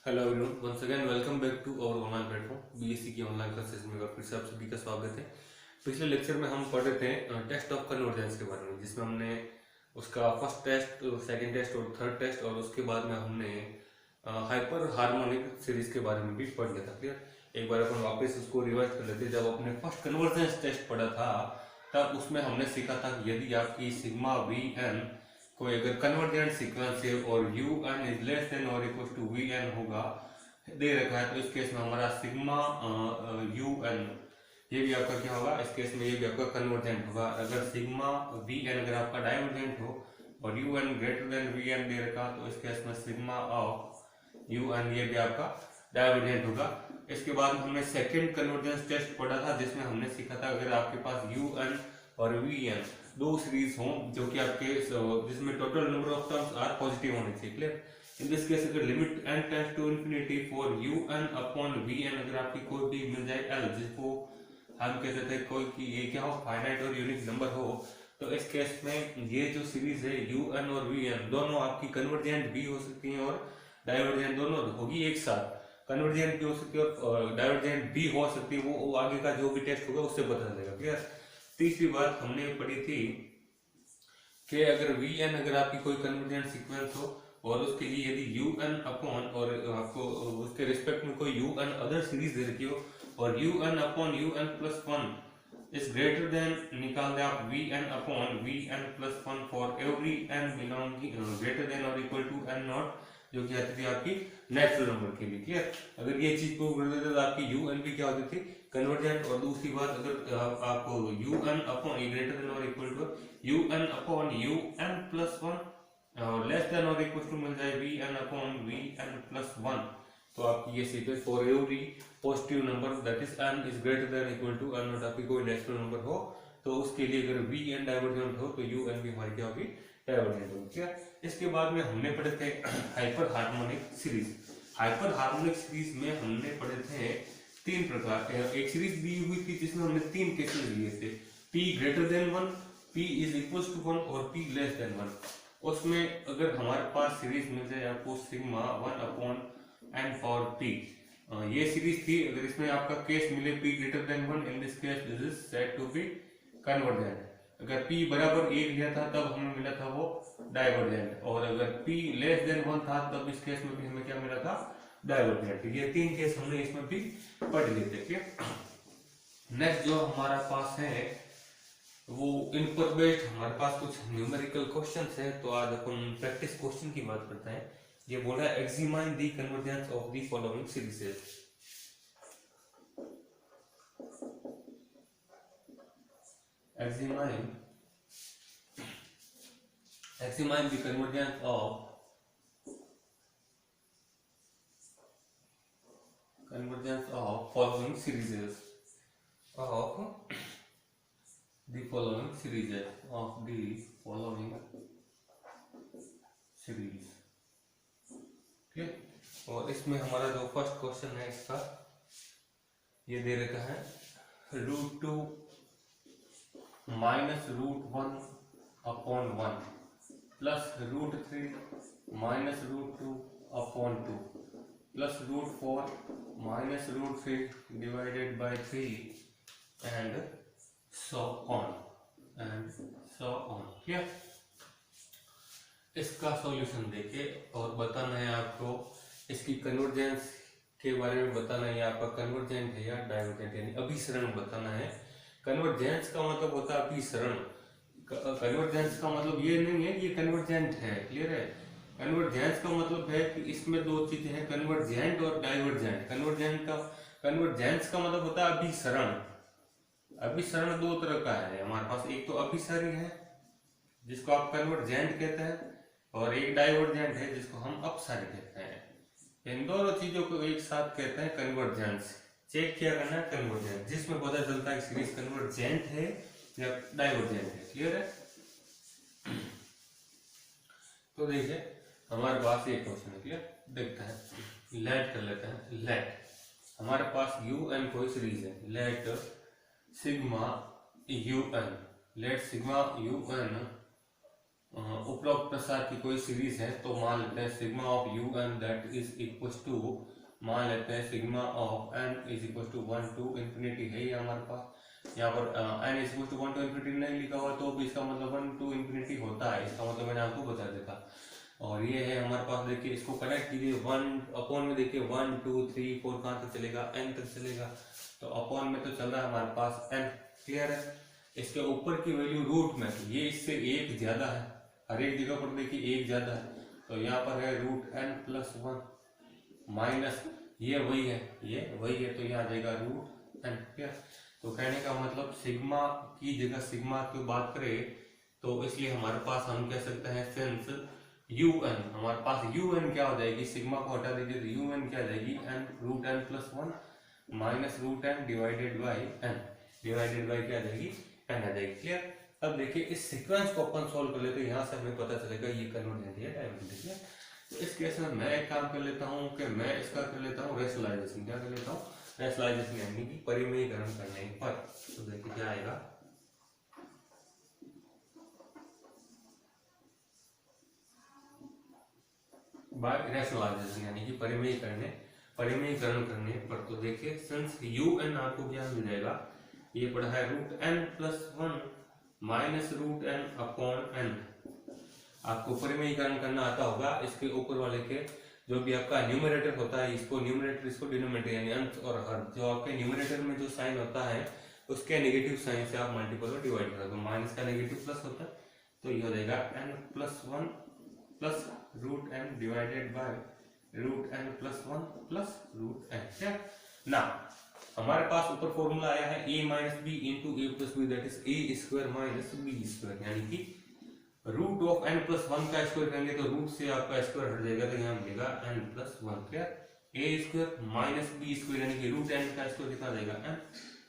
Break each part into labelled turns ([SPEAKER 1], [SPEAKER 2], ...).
[SPEAKER 1] Hello everyone, once again welcome back to our online platform BSc की online classes में फिर से आप सभी का स्वागत है। पिछले लेक्चर में हम पढ़ रहे थे टेस्ट ऑफ कन्वर्जेंस के बारे में, जिसमें हमने उसका फर्स्ट टेस्ट, सेकंड टेस्ट और थर्ड टेस्ट, और उसके बाद में हमने हाइपर हार्मोनिक सीरीज के बारे में भी पढ़ लिया था। क्लियर? एक बार अपन वापस उसको रिवाइज कर लेते। जब अपने फर्स्ट कन्वर्जेंस टेस्ट पढ़ा था तब उसमें हमने सीखा था कि यदि आपकी सिग्मा वी एन कोई अगर कन्वर्जेंट सीक्वेंस है और you n is less than और इक्वल टू वी एन होगा, दे रखा है, तो इस केस में हमारा सिग्मा यू एन ये भी आपका क्या होगा, इस केस में ये भी आपका कन्वर्जेंट होगा। अगर सिग्मा वी एन अगर आपका डाइवर्जेंट हो और you N greater than V N दे रखा, तो इस केस में सिग्मा ऑफ यू एन ये भी आपका डाइवर्जेंट होगा। इसके बाद हमने सेकेंड कन्वर्जेंस टेस्ट पढ़ा था, जिसमें हमने सीखा था अगर आपके पास यू एन और वी एन दो सीरीज हों जो कि आपके जिसमें total number of terms are positive होने चाहिए। क्लियर? इन दिस केस अगर limit n tends to infinity for u N upon we n अगर आपकी कोई भी मिल जाए l, जिसको हम कहते थे कोई कि ये क्या हो, फाइनाइट और यूनिक नंबर हो, तो इस केस में ये जो सीरीज है यू एन और वी एन दोनों आपकी कन्वर्जेंट भी हो सकती हैं और डाइवर्जेंट दोनों होगी एक साथ। कन्वर्जेंट भी हो सकती है और डाइवर्जेंट भी हो सकती है, वो आगे का जो भी टेस्ट होगा उससे पता चलेगा। क्लियर? तीसरी बात हमने पढ़ी थी कि अगर वी एन अगर आपकी कोई कन्वर्जेंट सीक्वेंस हो और उसके लिए यदि यू एन अपॉन और आपको उसके रिस्पेक्ट में कोई यू एन अदर सीरीज दे रखी हो और you N upon you N plus one is greater than, निकाल दे आप v N upon V N plus one for every n belonging greater than और इक्वल टू एन नॉट, जो कि आती थी आपकी नेचुरल नंबर के लिए। क्लियर? अगर ये चीज प्रूव कर देते तो आपकी यू एन भी क्या होती थी, कन्वर्जेंट। और दूसरी बात, अगर आप U N upon greater than और equal to U N upon you N plus one less than और इक्वल टू मिल जाए V N upon V N plus one, तो आपकी ये sequence for every positive number that is N is greater than equal to N naught आपकी कोई natural number हो, तो उसके लिए अगर वी एन डाइवर्जेंट हो तो यू एन भी हमारी क्या होगी, डाइवर्जेंट होगी। क्या? इसके बाद में हमने पढ़े थे hyper harmonic series. Hyper harmonic series में हमने पढ़े थे तीन प्रकार। एक सीरीज दी हुई थी जिसमें हमने तीन केसेस लिए थे, p greater than one, p is equal to one और p लेस देन वन। उसमें अगर हमारे पास सीरीज मिल जाए आपको sigma one upon n for p, ये सीरीज थी। अगर इसमें आपका केस मिले p greater than one, in this case this is said to be convergent. अगर p बराबर एक लिया था तब हमें मिला था वो डाइवर्जेंट, और अगर p लेस देन वन था तब इस केस में भी हमें क्या मिला था, डाइवर्जेंट। ये तीन केस हमने इसमें भी पढ़ लिए थे। नेक्स्ट जो हमारा पास है वो इनपुट बेस्ड हमारे पास कुछ न्यूमेरिकल क्वेश्चंस है, तो आज अपन प्रैक्टिस क्वेश्चन की बात करते हैं। ये बोल रहा है examine the convergence of the following series. examine the convergence of following series ठीक। और इसमें हमारा जो फर्स्ट क्वेश्चन है इसका ये दे रखा है root two minus root one upon one plus root three minus root two upon two plus root four minus root three divided by three and so on क्या। इसका सॉल्यूशन देके और बताना है आपको, इसकी कन्वर्जेंस के बारे में बताना है, आपका कन्वर्जेंट है या डाइवर्जेंट, यानी अभिसरण बताना है। कन्वर्जेंस का मतलब होता है अभिसरण। कन्वर्जेंस का मतलब ये नहीं है कि कन्वर्जेंट है। क्लियर है? कन्वर्जेंस का मतलब है कि इसमें दो चीजें हैं, कन्वर्जेंट और डाइवर्जेंट। कन्वर्जेंस का मतलब होता है अभिसरण। अभिसरण दो तरह का है हमारे पास, एक तो अभिसारी है जिसको आप कन्वर्जेंट कहते हैं, और एक डाइवर्जेंट है जिसको हम अपसारी कहते हैं। इन दोनों चीजों को एक साथ कहते हैं कन्वर्जेंस। चेक किया करना है कन्वर्जेंट, जिसमें पता चलता है सीरीज कन्वर्जेंट है या डाइवर्जेंट है। क्लियर है? तो देखिए हमारे पास ये क्वेश्चन है। क्लियर? देखते हैं, लेट कर लेते हैं। लेट हमारे पास यू एन कोई सीरीज है, let sigma u n, let sigma u n उपरोक्त प्रसार की कोई सीरीज है तो मान लेते हैं sigma of u n that is equal to, मान लेते हैं sigma of n is equal to 1 to infinity है ये हमारे पास। यहाँ पर n is equal to 1 to infinity नहीं लिखा हुआ तो भी इसका मतलब 1 to इंफिनिटी होता है, इसका मतलब मैंने आपको बता देता। और ये है हमारे पास, देखिए इसको कनेक्ट कीजिए 1 अपॉन में, देखिए 1 2 3 4 कहाँ तक चलेगा, n तक चलेगा। तो अपॉन में तो चल रहा है हमारे पास n, क्लियर है। इसके ऊपर की वैल्यू रूट में, ये इससे एक ज्यादा है, हर एक जगह पर देखिए एक ज्यादा है, तो यहाँ पर है रूट n प्लस 1 माइनस ये वही है, ये वही है, तो यहाँ आ जाएगा रूट n, क्लियर। तो कहने का मतलब सिग्मा की जगह सिग्मा की बात करें तो इसलिए हमारे पास हम कह सकते हैं सिंस यू एन, हमारे पास यू एन क्या हो जाएगी, सिग्मा को हटा दीजिए तो यू एन क्या आ जाएगी, n root n plus 1 minus root n divided by n, divided by क्या आ जाएगी, एन आ जाएगी, क्लियर। अब देखिए इस सीक्वेंस को अपन सॉल्व कर लेते हैं, यहाँ से हमें पता चलेगा ये कन्वर्जेंट है डायवर्जेंट है। तो इस केस में मैं एक काम कर लेता हूँ कि मैं इसका कर लेता हूँ रेशनलाइजेशन, क्या कर लेता हूँ, रेशनलाइजेशन यानी कि परिमेयीकरण करने पर। तो देखिए क्या आएगा, बाय रेशनलाइजेशन यानी कि परिमेयीकरण करने पर। तो देखिए सिंस यू एन आपको क्या मिल जाएगा, ये पड़ा है root n plus 1 minus root n upon n. आपको परिमेयीकरण करना आता होगा, इसके ऊपर वाले के जो भी आपका न्यूमरेटर होता है, इसको न्यूमरेटर इसको डिनोमिनेटर यानी अंश और हर, जो आपके न्यूमरेटर में जो साइन होता है उसके नेगेटिव साइन से आप मल्टीपल में डिवाइड करोगे, तो माइनस का नेगेटिव प्लस होता है, तो ये हो जाएगा n plus 1 plus root n divided by root n plus 1 plus root n, क्या ना। हमारे पास ऊपर फॉर्मूला आया है a minus b into a plus b that is a square minus b square, यानी कि रूट ऑफ एन प्लस 1 का स्क्वायर करेंगे तो रूट से आपका स्क्वायर हट जाएगा, तो यहाँ मिलेगा एन प्लस 1, क्या ए स्क्वायर माइनस बी स्क्वायर यानी कि रूट एन का स्क्वायर कितना जाएगा एन,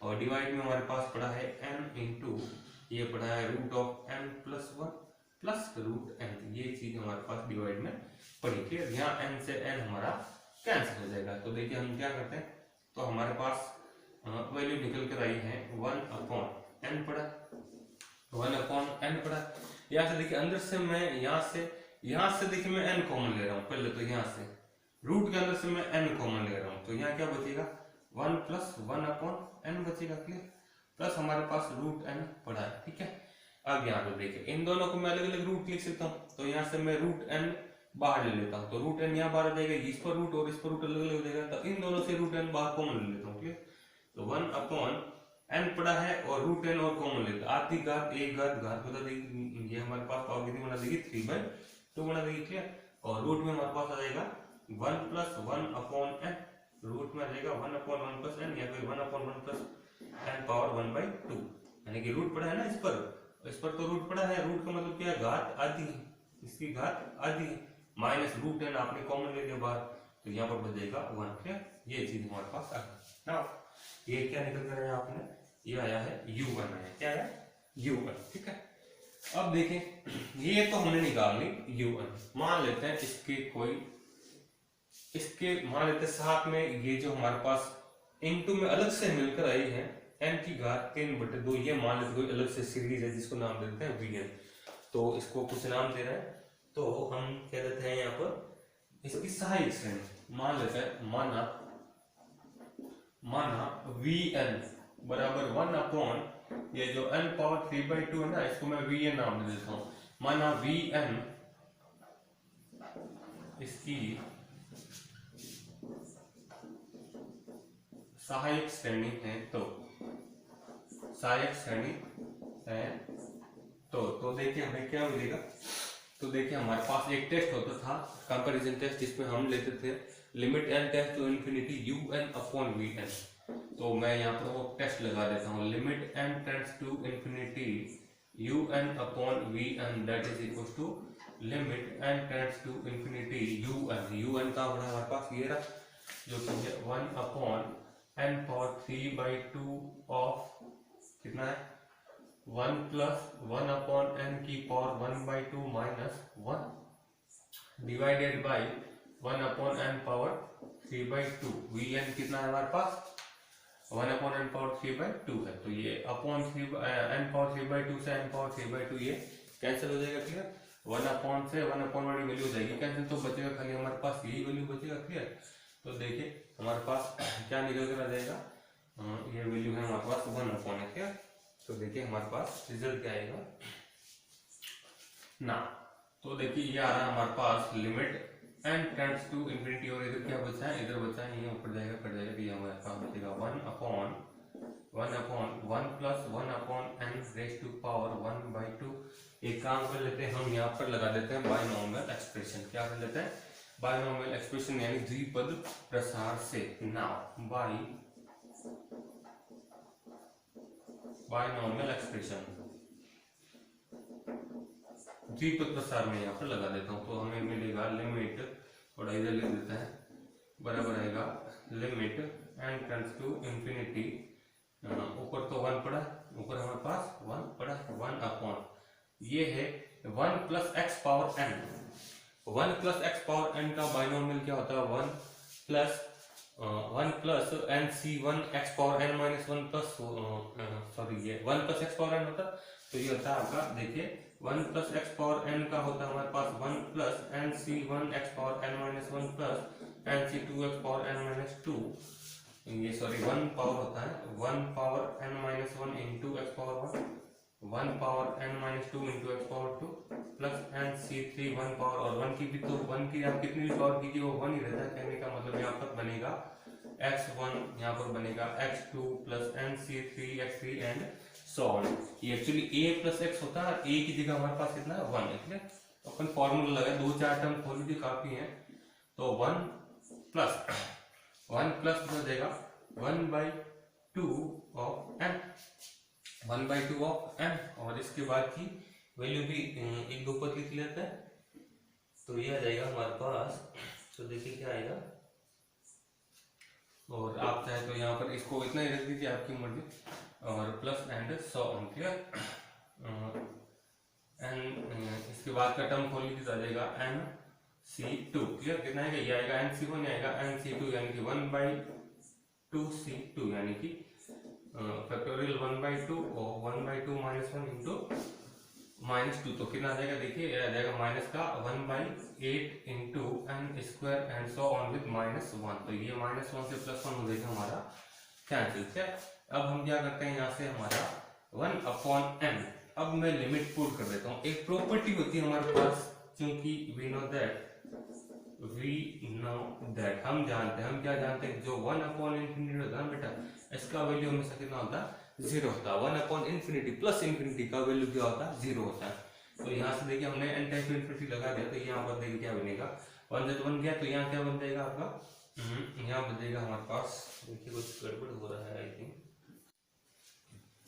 [SPEAKER 1] और डिवाइड में हमारे पास पड़ा है एन इंटू ये पड़ा है root of n plus 1 plus root n, ये चीज हमारे पास डिवाइड में पड़ी, क्लियर। यहाँ एन से एन हमारा कैंसिल हो जाएगा। तो देखिए हम क्या करते हैं, तो हमारे पास वैल्यू निकल कर आई है 1 अपॉन एन पड़ा, 1 अपॉन एन पड़ा। यहाँ से देखिए अंदर से मैं यहाँ से देखिए मैं एन कॉमन ले रहा हूँ पहले, तो यहाँ से रूट के अंदर से मैं एन कॉमन ले रहा हूँ, तो यहाँ क्या बचेगा 1 प्लस 1 अपॉन एन बचेगा, क्लियर, प्लस हमारे पास रूट एन पड़ा है, ठीक है। अब यहाँ पे देखिए इन दोनों को मैं अलग अलग रूट लिख सकता हूँ, तो यहाँ से मैं रूट एन बाहर ले लेता हूँ, तो रूट एन यहाँ बाहर आ जाएगा, इस पर रूट और इस पर रूट अलग अलग हो जाएगा, तो इन दोनों से रूट एन बाहर कॉमन ले लेता हूँ, क्लियर। तो 1 अपॉन एन पड़ा है और रूट एन और कॉमन लेता, आधी घात एक घात बता देगी, ये हमारे पास पावर कितनी बना देगी 3/2 बना देगी, क्लियर। और रूट में हमारे पास आ जाएगा 1 प्लस 1 अपॉन एन, रूट में आ जाएगा 1 अपॉन 1 प्लस एन या फिर 1 अपॉन 1 प्लस एन पावर 1/2, यानी कि रूट पड़ा है ना इस पर तो रूट पड़ा है, रूट का मतलब क्या है घात आधी है, इसकी घात आधी है, माइनस रूट एन आपने कॉमन ले लिया बाहर, तो यहाँ पर बच जाएगा 1, क्लियर। ये चीज हमारे पास आ गई ना, ये क्या निकल कर आया आपने, ये आया है u1 आया, क्या है u1, ठीक है। अब देखें ये तो हमने निकाल ली u1, मान लेते हैं इसके मान लेते हैं साथ में ये जो हमारे पास इनटू में अलग से मिलकर आई है n की घात 3/2, ये मान लेते कोई अलग से सीरीज है जिसको नाम देते हैं vn, तो इसको कुछ नाम दे रहे हैं, तो हम कह देते हैं यहाँ पर इसकी सहायक श्रेणी मान लेते हैं, माना vn बराबर 1 अपॉन ये जो n पावर 3/2 है ना, इसको मैं vn नाम दे देता हूँ। माना vn इसकी सहायक श्रेणी है, तो देखिए हमें क्या मिलेगा, तो देखिए हमारे पास एक टेस्ट होता था कंपैरिजन टेस्ट, जिसमें हम लेते थे limit n tends to infinity un upon vn, तो मैं यहाँ पर वो टेस्ट लगा देता हूँ, limit n tends to infinity un upon vn that is equal to limit n tends to infinity un का बड़ा हमारे पास ये रहा, जो कि 1 अपॉन n पावर 3/2 ऑफ कितना है 1 प्लस 1 अपॉन n की power 1/2 minus 1 divided by 1 upon n power 3/2, vn कितना है हमारे पास 1 अपॉन n पावर 3/2 है, तो ये अपॉन n पावर 3/2 से n पावर 3/2 ये कैंसिल हो जाएगा, क्लियर। 1 अपॉन से 1 अपॉन वाली वैल्यू हो जाएगी कैंसिल, तो बचेगा खाली हमारे पास यही वैल्यू बचेगा। क्लियर? तो देखिए हमारे पास क्या निकल कर आ जाएगा, ये वैल्यू है हमारे पास 1 अपॉन है। क्या? तो देखिए हमारे पास रिजल्ट क्या आएगा ना, तो देखिए ये आ रहा है हमारे पास limit n tends to infinity, और इधर क्या बचा है, इधर बचा है, ये ऊपर जाएगा कट जाएगा, तो ये हमारे पास बचेगा 1 upon 1 plus 1 upon n raise to power 1/2। एक काम कर लेते हैं हम, यहाँ पर लगा देते हैं बायनॉमियल एक्सप्रेशन। क्या कर लेते हैं, बायनॉमियल एक्सप्रेशन यानी द्विपद प्रसार से। नाउ बायनॉमियल एक्सप्रेशन द्विपद प्रसार में यहाँ पर लगा देता हूँ, तो हमें मिलेगा लिमिट, थोड़ा इधर लिख देते हैं, बराबर आएगा limit n tends to infinity, ऊपर तो 1 पड़ा, ऊपर हमारे पास 1 पड़ा, 1 अपॉन ये है 1 plus x power n। 1 plus x power n का बाइनोमियल क्या होता है, 1 plus n c1 x power n minus 1 plus sorry ये 1 प्लस एक्स पावर n होता, तो ये होता है आपका, देखिए 1 प्लस एक्स पावर n का होता है हमारे पास 1 plus n c1 x power n minus 1 plus n c2 x power n minus 2, ये सॉरी 1 पावर होता है 1 power n minus 1 into x power 1 power n minus 2 into x power 2 plus n c3 1 power, और 1 की भी तो 1 की आप कितनी भी पावर कीजिए वो 1 ही रहता है। कहने का मतलब यहाँ पर बनेगा x1, यहाँ पर बनेगा x2 plus n c3 x3 and so on. ये एक्चुअली a प्लस x होता है, a की जगह हमारे पास कितना है 1 है। ठीक है, तो अपन फॉर्मूला लगा 2-4 टर्म खोल भी काफी है, तो 1 प्लस हो जाएगा 1/2 ऑफ n, 1/2 ऑफ n, और इसके बाद की वैल्यू भी एक दो पद लिख लेते हैं, तो ये आ जाएगा हमारे पास, तो देखिए क्या आएगा, और आप चाहे तो यहाँ पर इसको इतना ही रख दीजिए आपकी मर्जी, और plus and so on. Clear? And इसके बाद का टर्म खोल लीजिए तो आ जाएगा nc2। क्लियर? कितना आएगा, ये आएगा nc1 आएगा nc2 यानी कि 1/2 c2 यानी कि फैक्टोरियल 1/2 और 1/2 माइनस 1 इंटू -2, तो कितना आ जाएगा, देखिए ये आ जाएगा माइनस का 1/8 into n square and so on with -1, तो ये -1 से +1 हो जाएगा हमारा कैंसिल। क्या? अब हम क्या करते हैं, यहाँ से हमारा 1 अपॉन n, अब मैं लिमिट पुट कर देता हूँ। एक प्रॉपर्टी होती है हमारे पास, क्योंकि वी नो दैट हम जानते हैं, हम क्या जानते हैं, जो 1 अपॉन इंफिनिटी होता है बेटा, इसका वैल्यू हमेशा कितना होता है, 0 होता है। 1 अपॉन इंफिनिटी प्लस इंफिनिटी का वैल्यू क्या होता है, 0 होता है। तो यहाँ से देखिए हमने n टाइप इंफिनिटी लगा दिया, तो यहाँ पर देखिए क्या बनेगा, 1 जब बन गया तो यहाँ क्या बन जाएगा आपका, यहाँ बन जाएगा हमारे पास, देखिए कुछ गड़बड़ हो रहा है आई थिंक,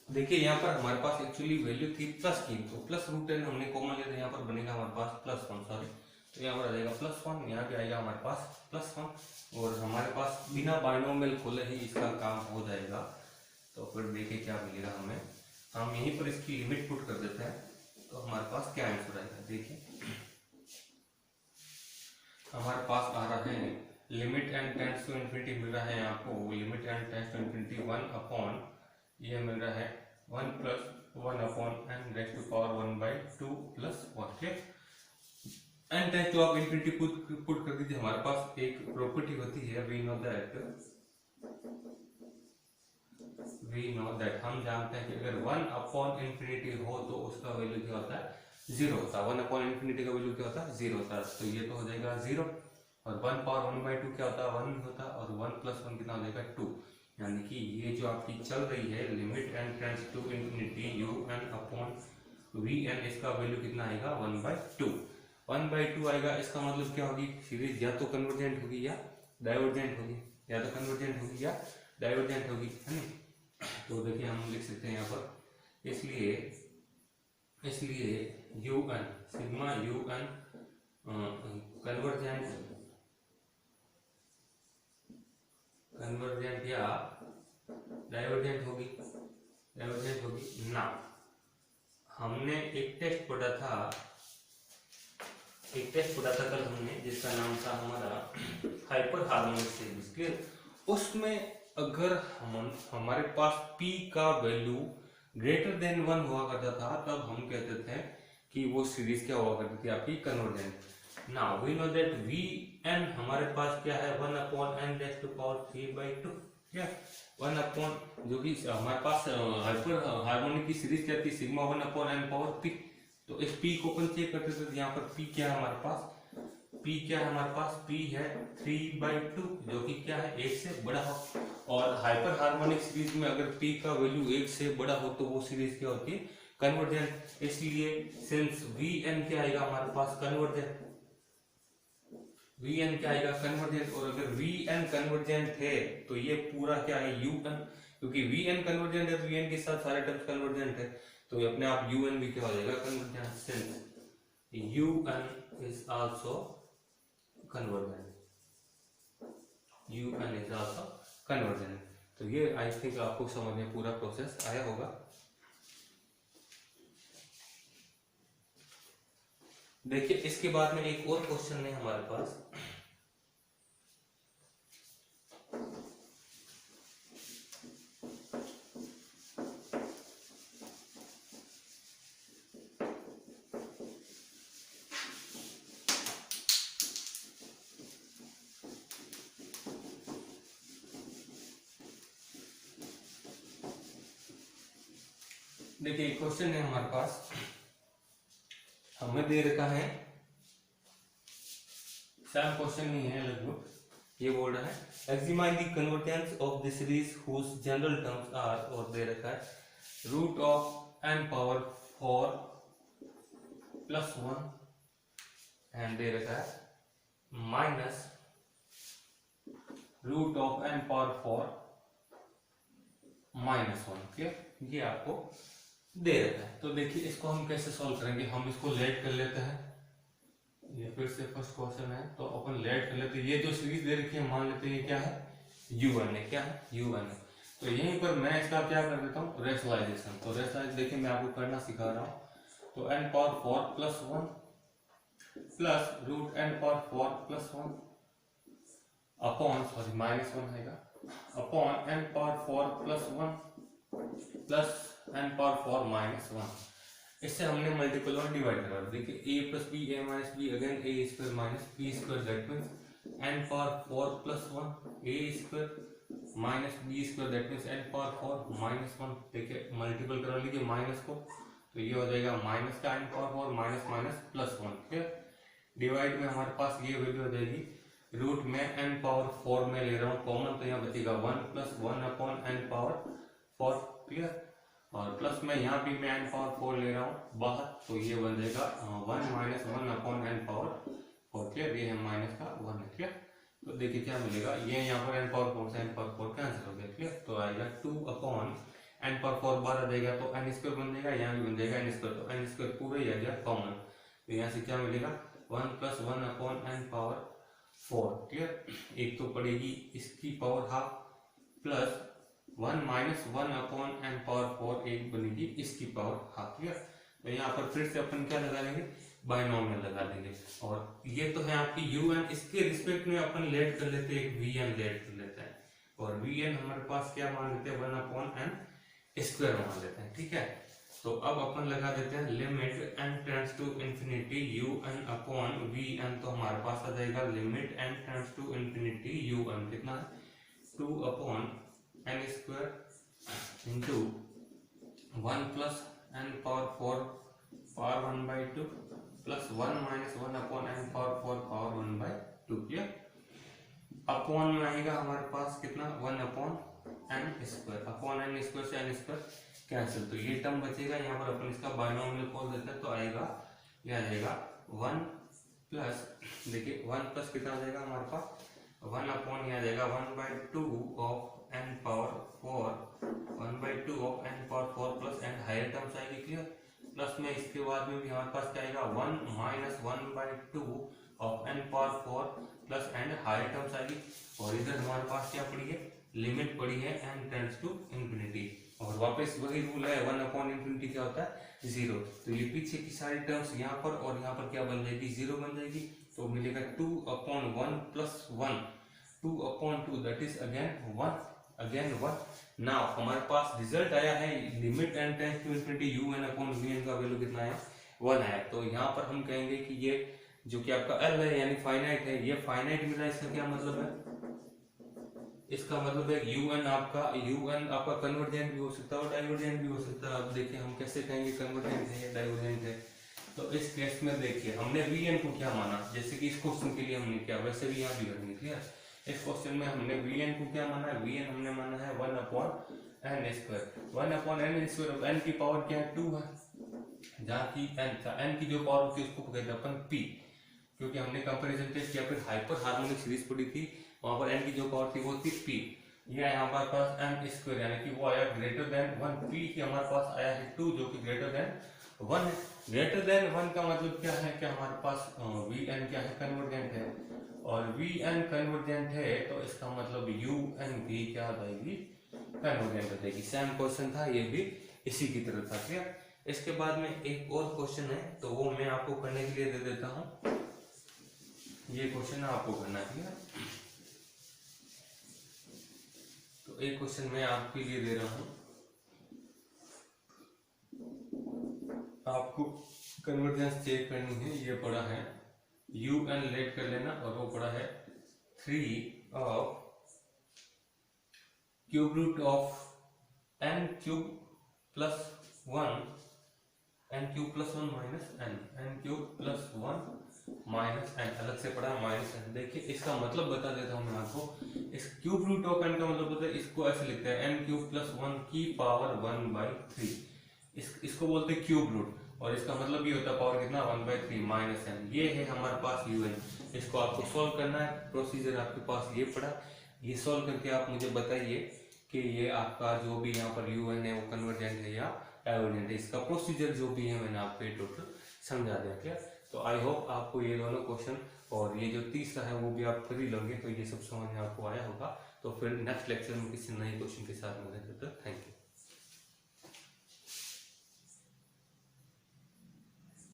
[SPEAKER 1] देखिए यहाँ पर हमारे पास एक्चुअली वैल्यू थी प्लस की, तो प्लस रूट n हमने कॉमन लिया, तो यहाँ पर बनेगा हमारे पास +1, सॉरी, तो यहाँ पर आ जाएगा +1, यहाँ पे आएगा हमारे पास +1, और हमारे पास बिना बाइनोमियल खोले ही इसका काम हो जाएगा। तो फिर देखिए क्या मिलेगा हमें, हम यहीं पर इसकी लिमिट पुट कर देते हैं, तो हमारे पास क्या आंसर आएगा, देखिए हमारे पास आ रहा है limit n tends to infinity मिल रहा है आपको, limit n tends to infinity 1 upon ये मिल रहा है 1 plus 1 upon n raise to power 1/2 plus 1। ठीक, n टेंड्स टू आप इंफिनिटी पुट कर दीजिए, हमारे पास एक प्रॉपर्टी होती है, वी नो दैट हम जानते हैं कि अगर 1 अपॉन इंफिनिटी हो तो उसका वैल्यू क्या होता है, 0 होता है। 1 अपॉन इंफिनिटी का वैल्यू क्या होता है, 0 होता है, तो ये तो हो जाएगा 0, और 1 पावर 1/2 क्या होता है, 1 होता है, और 1 प्लस 1 कितना हो जाएगा 2, यानी कि ये जो आपकी चल रही है limit n tends to infinity un upon vn, इसका वैल्यू कितना आएगा 1/2 आएगा। इसका मतलब क्या होगी, सीरीज या तो कन्वर्जेंट होगी या डाइवर्जेंट होगी, या तो कन्वर्जेंट होगी या डाइवर्जेंट होगी, है ना। तो देखिए हम लिख सकते हैं यहाँ पर, इसलिए un सिग्मा un कन्वर्जेंट या डाइवर्जेंट होगी ना। हमने एक टेस्ट पढ़ा था कल हमने, जिसका नाम था हमारा हाइपर हार्मोनिक सीरीज। क्लियर? उसमें अगर हमारे पास p का वैल्यू ग्रेटर देन 1 हुआ करता था, तब हम कहते थे कि वो सीरीज क्या हुआ करती थी आपकी convergent. Now we know that we n हमारे पास क्या है 1/n रेज़ टू पावर 3/2, क्या 1 जो कि हमारे पास हाइपर हार्मोनिक की सीरीज क्या थी सिग्मा 1/n पावर p। तो इस p को अपन चेक करते थे, यहाँ पर p क्या है हमारे पास, p क्या है हमारे पास, p है 3/2 जो कि क्या है 1 से बड़ा हो। और हाइपर हार्मोनिक सीरीज में अगर p का वैल्यू 1 से बड़ा हो तो वो सीरीज क्या होती है कन्वर्जेंट। इसलिए सिंस Vn क्या आएगा हमारे पास कन्वर्जेंट, Vn क्या आएगा कन्वर्जेंट। और अगर Vn कन्वर्जेंट है तो ये पूरा क्या है Un, क्योंकि Vn कन्वर्जेंट है तो Vn के साथ सारे टर्म्स कन्वर्जेंट है, तो अपने आप Un भी क्या हो जाएगा convergent. Since Un is also convergent, Un is also convergent. तो ये आई थिंक आपको समझ में पूरा प्रोसेस आया होगा। देखिए इसके बाद में एक और क्वेश्चन है हमारे पास, देखिए क्वेश्चन है हमारे पास, हमें दे रखा है, सेम क्वेश्चन नहीं है लगभग, ये बोल रहा है examine the convergence of the series whose general terms are, और दे रखा है root of n power 4 plus 1 and दे रखा है minus root of n power 4 -1। Clear, ये आपको दे रखा है। तो देखिए इसको हम कैसे सॉल्व करेंगे, हम इसको लेट कर लेते हैं, ये फिर से फर्स्ट क्वेश्चन है तो अपन लेट कर लेते हैं। ये जो सीरीज दे रखी है मान लेते हैं ये क्या है U1 है, क्या है U1 है। तो यहीं पर मैं इसका क्या कर देता हूँ रेशनलाइजेशन। तो रेशनलाइज देखिए मैं आपको करना सिखा रहा हूँ। तो n power 4 plus 1 plus root n power 4 plus 1 upon sorry -1 आएगा upon n power 4 plus 1 plus n power 4 -1। इससे हमने मल्टीपल और डिवाइड करा। देखिए a plus b a minus b again a square minus b square, that means n power 4 plus 1 a square minus b square, that means n power 4 -1। देखिए multiple करा लीजिए minus को, तो ये हो जाएगा माइनस का n power 4 minus minus plus 1। ठीक, डिवाइड में हमारे पास ये वैल्यू हो जाएगी रूट में n पावर 4 में ले रहा हूँ कॉमन, तो यहाँ बचेगा 1 plus 1 upon n power 4। Clear, और प्लस में यहाँ भी मैं n पावर 4 ले रहा हूँ बाहर, तो ये बन जाएगा 1 minus 1 upon n power 4। Clear, ये है माइनस का 1 है। क्लियर, तो देखिए क्या मिलेगा, ये यहाँ पर n पावर 4 से n पावर 4 कैंसिल हो गया। क्लियर, तो आएगा 2 अपॉन n पावर 4 बाहर आ जाएगा तो n स्क्वायर बन जाएगा, यहाँ भी बन जाएगा n स्क्वायर, तो n स्क्वायर पूरा ही आ गया कॉमन। तो यहाँ से क्या मिलेगा 1 plus 1 upon n power 4। Clear, एक तो पड़ेगी इसकी power half plus 1 minus 1 upon n power 4 एक बनेगी इसकी पावर हाफ। क्लियर, तो यहाँ पर फिर से अपन क्या लगा लेंगे बाइनोमियल लगा लेंगे। और ये तो है आपकी un, इसके रिस्पेक्ट में अपन लेट कर लेते हैं एक vn लेट कर लेते हैं, और vn हमारे पास क्या मान लेते हैं 1 अपॉन n स्क्वायर मान लेते हैं। ठीक है, तो अब अपन लगा देते हैं limit n tends to infinity un upon vn, तो हमारे पास आ जाएगा limit n tends to infinity un कितना है 2 upon n square into 1 plus n power 4 power 1/2 plus 1 minus 1 upon n power 4 power 1/2। Clear, upon में आएगा हमारे पास कितना 1 upon n square, upon n square से n स्क्वायर कैंसिल, तो ये टर्म बचेगा। यहाँ पर अपन इसका बाइनोमियल खोल देते हैं तो आएगा ये आ जाएगा 1 प्लस, देखिए 1 प्लस कितना आ जाएगा हमारे पास 1 अपॉन ये आ जाएगा 1/2 of n power 4 1/2 of n power 4 plus n higher terms आएगी। क्लियर, प्लस में इसके बाद में भी हमारे पास क्या आएगा 1 minus 1/2 of n power 4 plus n higher terms आएगी। और इधर हमारे पास क्या पड़ी है लिमिट पड़ी है n टेंड्स टू इंफिनिटी, और वापस वही रूल है 1 अपॉन इंफिनिटी क्या होता है 0। तो ये पीछे की सारी टर्म्स यहाँ पर और यहाँ पर क्या बन जाएगी 0 बन जाएगी, तो मिलेगा 2 upon 1 plus 1 2 upon 2 that is again 1। Now हमारे पास रिजल्ट आया है limit n tends to infinity un upon vn का वैल्यू कितना है 1 है। तो यहाँ पर हम कहेंगे कि ये जो कि आपका L है यानी फाइनाइट है, ये फाइनाइट मिला। इसका क्या मतलब है? इसका मतलब है UN आपका कन्वर्जेंट भी हो सकता है और डाइवर्जेंट भी हो सकता है। अब देखिए हम कैसे कहेंगे कन्वर्जेंट है या डाइवर्जेंट है। तो इस केस में देखिए हमने Vn को क्या माना, जैसे कि इस क्वेश्चन के लिए हमने किया, वैसे भी यहाँ भी करेंगे। क्लियर? इस क्वेश्चन में हमने Vn को क्या माना है? Vn हमने माना है 1/n²। 1/n²। n की पावर क्या है? 2 है। जहाँ की n था, n की जो पावर होती है उसको कहते हैं अपन p, क्योंकि हमने कंपैरिजन टेस्ट या फिर हाइपर हार्मोनिक सीरीज पढ़ी थी, वहां पर n की जो पावर थी वो थी p। ये यहाँ पर पास n² यानी कि वो आया ग्रेटर देन 1। p की हमारे पास आया है 2 जो कि ग्रेटर देन 1 है। ग्रेटर देन 1 का मतलब क्या है कि हमारे पास Vn क्या है? कन्वर्जेंट है। और Vn कन्वर्जेंट है तो इसका मतलब Un भी क्या हो जाएगी? कन्वर्जेंट हो जाएगी। सेम क्वेश्चन था, ये भी इसी की तरह था। क्लियर? इसके बाद में एक और क्वेश्चन है तो वो मैं आपको करने के लिए दे देता हूँ। ये क्वेश्चन आपको करना है। तो एक क्वेश्चन मैं आपके लिए दे रहा हूँ, आपको कन्वर्जेंस चेक करनी है। ये पड़ा है UN लेट कर लेना, और वो पड़ा है 3 of cube root of n³ + 1 n³ + 1 minus n³ + 1 -n, अलग से पड़ा है -n। देखिए इसका मतलब बता देता हूँ मैं आपको। इस क्यूब रूट ऑफ n का मतलब होता है, इसको ऐसे लिखते हैं n³ + 1 की पावर 1/3। इसको बोलते हैं क्यूब रूट, और इसका मतलब ये होता है पावर कितना? 1/3 -n। ये है हमारे पास UN। इसको आपको सॉल्व करना है। प्रोसीजर आपके पास ये पड़ा, ये सॉल्व करके आप मुझे बताइए कि ये आपका जो भी यहाँ पर UN है वो कन्वर्जेंट है या डाइवर्जेंट है। इसका प्रोसीजर जो भी है मैंने आपको टोटल समझा दिया। क्या? तो आई होप आपको ये दोनों क्वेश्चन और ये जो तीसरा है वो भी आप कर ही लोगे, तो ये सब समझ में आपको आया होगा। तो फिर नेक्स्ट लेक्चर में किसी नए क्वेश्चन के साथ मिलेंगे। तो थैंक यू।